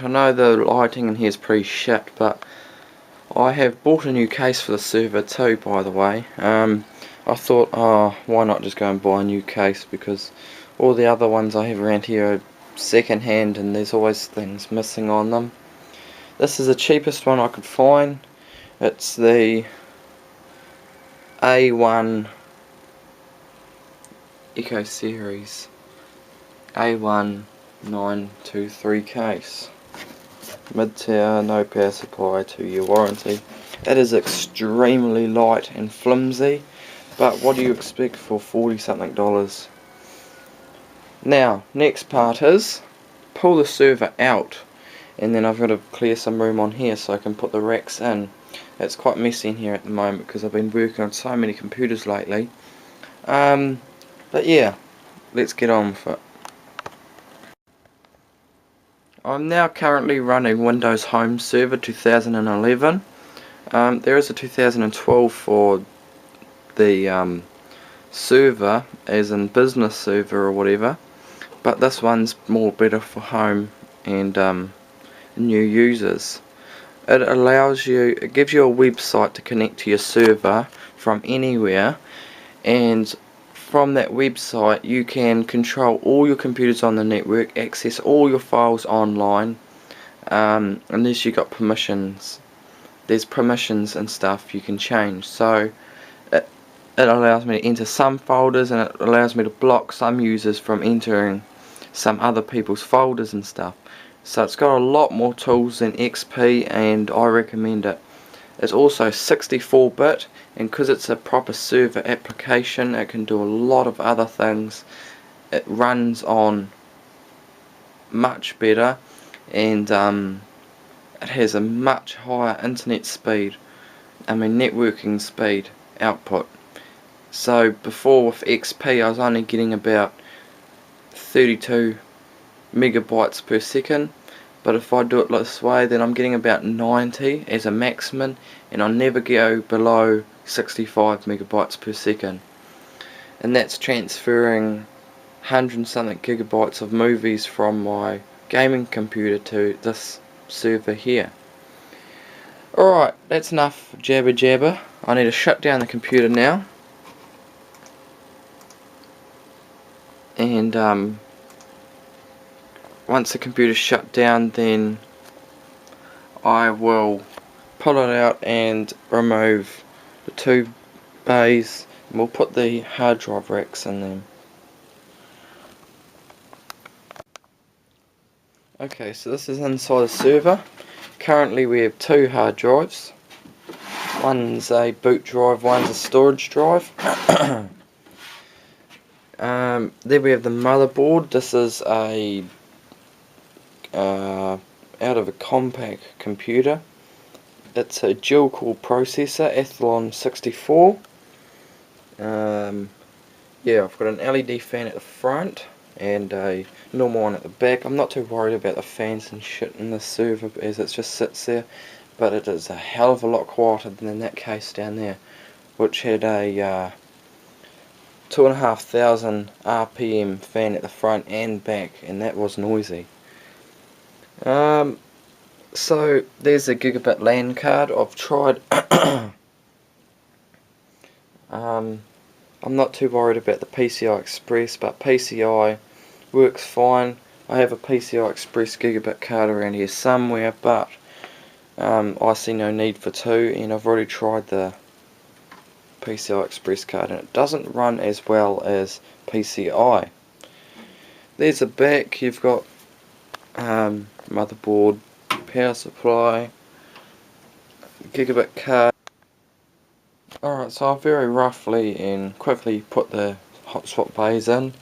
Alright, I know the lighting in here is pretty shit, but I have bought a new case for the server too, by the way. I thought, oh, why not just go and buy a new case, because all the other ones I have around here are second hand and there's always things missing on them. This is the cheapest one I could find. It's the A1 Eco Series A1923 case. Mid-tier, no power supply, 2-year warranty. It is extremely light and flimsy, but what do you expect for $40 something? Now, next part is pull the server out, and then I've got to clear some room on here so I can put the racks in. It's quite messy in here at the moment because I've been working on so many computers lately. But yeah, let's get on with it. I'm now currently running Windows Home Server 2011. There is a 2012 for the server, as in business server or whatever, but this one's more better for home and new users. It gives you a website to connect to your server from anywhere, and from that website you can control all your computers on the network, access all your files online, unless you got permissions. There's permissions and stuff you can change, so it allows me to enter some folders, and it allows me to block some users from entering some other people's folders and stuff. So it's got a lot more tools than XP, and I recommend it. It's also 64-bit, and because it's a proper server application, it can do a lot of other things. It runs on much better, and it has a much higher internet speed, networking speed output. So before with XP I was only getting about 32 megabytes per second, but if I do it this way then I'm getting about 90 as a maximum, and I'll never go below 65 megabytes per second, and that's transferring 100 something gigabytes of movies from my gaming computer to this server here. Alright, that's enough jabber jabber. I need to shut down the computer now, and once the computer's shut down, then I will pull it out and remove the two bays, and we'll put the hard drive racks in them. Okay, so this is inside the server. Currently we have two hard drives. One's a boot drive, one's a storage drive. There we have the motherboard. This is a out of a compact computer. It's a dual core processor, Athlon 64. Yeah, I've got an LED fan at the front and a normal one at the back. I'm not too worried about the fans and shit in this server, as it just sits there, but it is a hell of a lot quieter than in that case down there, which had a 2,500 RPM fan at the front and back, and that was noisy. So there's a gigabit LAN card. I've tried I'm not too worried about the PCI Express, but PCI works fine. I have a PCI Express gigabit card around here somewhere, but I see no need for two, and I've already tried the PCI Express card and it doesn't run as well as PCI. There's a back. You've got motherboard, power supply, gigabit card. Alright, so I've very roughly and quickly put the hot swap bays in,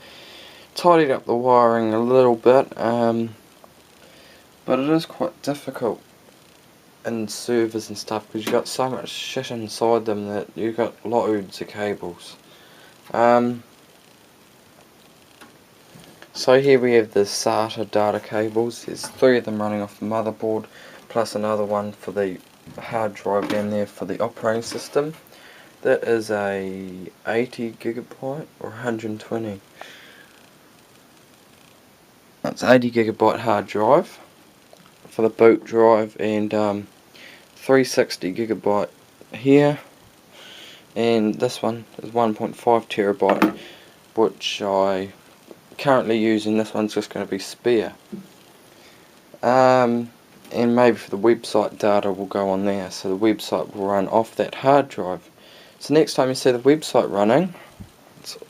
tidied up the wiring a little bit, but it is quite difficult in servers and stuff because you've got so much shit inside them that you've got loads of cables. So here we have the SATA data cables. There's 3 of them running off the motherboard, plus another one for the hard drive down there for the operating system. That is a 80 gigabyte or 120. That's 80 gigabyte hard drive for the boot drive, and 360 gigabyte here, and this one is 1.5 terabyte, which I currently using. This one's just going to be spare, and maybe for the website data will go on there, so the website will run off that hard drive. So next time you see the website running,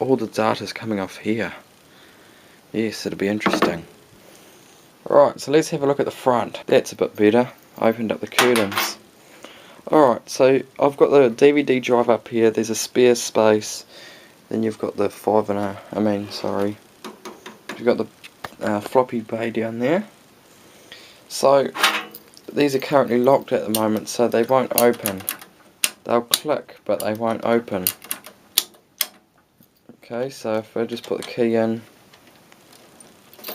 all the data's coming off here. Yes, it'll be interesting. Alright, so let's have a look at the front. That's a bit better. I opened up the curtains. Alright, so I've got the DVD drive up here. There's a spare space. Then you've got the you've got the floppy bay down there. So these are currently locked at the moment, so they won't open. They'll click, but they won't open. Okay, so if I just put the key in.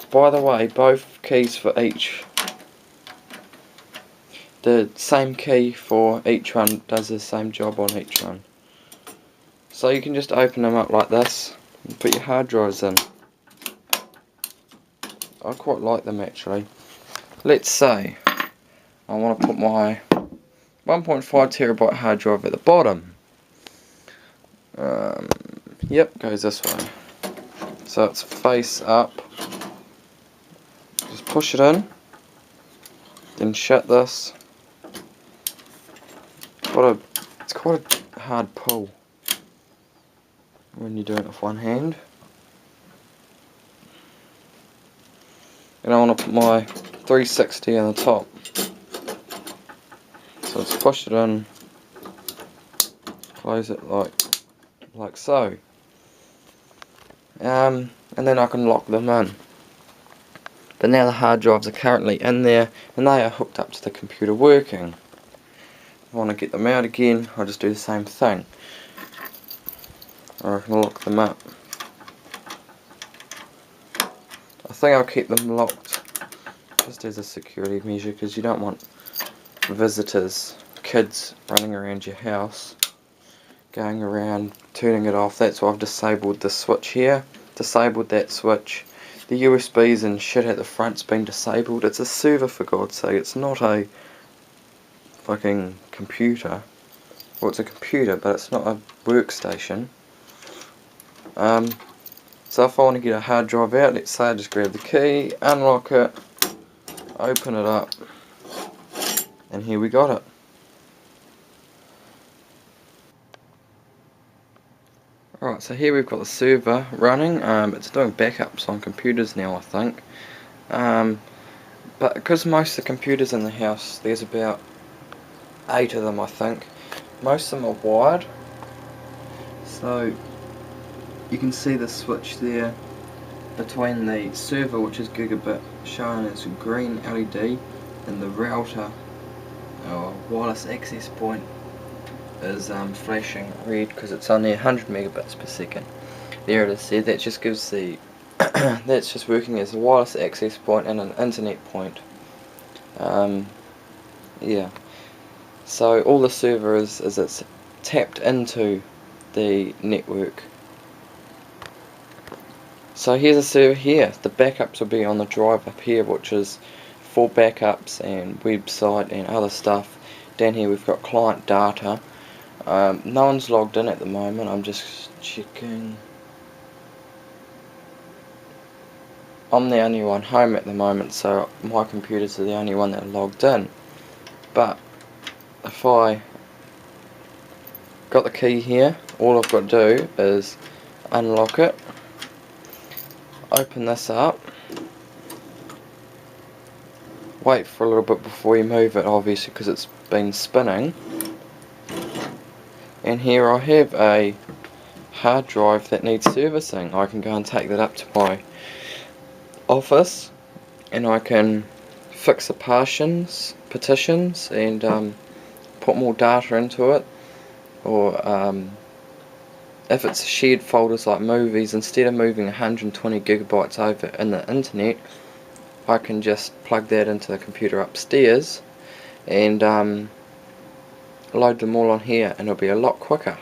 By the way, both keys for each, the same key for each one does the same job on each one. So you can just open them up like this and put your hard drives in. I quite like them actually. Let's say I want to put my 1.5 terabyte hard drive at the bottom. Yep, goes this way. So it's face up. Just push it in, then shut this. It's quite a hard pull when you're doing it with one hand. And I want to put my 360 on the top. So let's push it in, close it like so. And then I can lock them in. But now the hard drives are currently in there and they are hooked up to the computer working. If I want to get them out again, I'll just do the same thing. Or I can lock them up. I think I'll keep them locked just as a security measure, because you don't want visitors, kids running around your house, going around turning it off. That's why I've disabled this switch here, disabled that switch. The USBs and shit at the front's been disabled. It's a server, for God's sake. It's not a fucking computer. Well, it's a computer, but it's not a workstation. So if I want to get a hard drive out, let's say I just grab the key, unlock it, open it up, and here we got it. Alright, so here we've got the server running. It's doing backups on computers now, I think. But because most of the computers in the house, there's about 8 of them, I think. Most of them are wired. So you can see the switch there between the server, which is gigabit, shown as green LED, and the router, or wireless access point, is flashing red because it's only 100 megabits per second. There it is there. That just gives the that's just working as a wireless access point and an internet point. Yeah. So all the server is it's tapped into the network. So here's a server here. The backups will be on the drive up here, which is for backups and website and other stuff. Down here we've got client data. No one's logged in at the moment. I'm just checking. I'm the only one home at the moment, so my computers are the only one that are logged in. But if I got the key here, all I've got to do is unlock it, open this up, wait for a little bit before you move it, obviously, because it's been spinning. And here I have a hard drive that needs servicing. I can go and take that up to my office and I can fix the partitions and put more data into it. Or if it's shared folders like movies, instead of moving 120 gigabytes over in the internet, I can just plug that into the computer upstairs and load them all on here, and it'll be a lot quicker.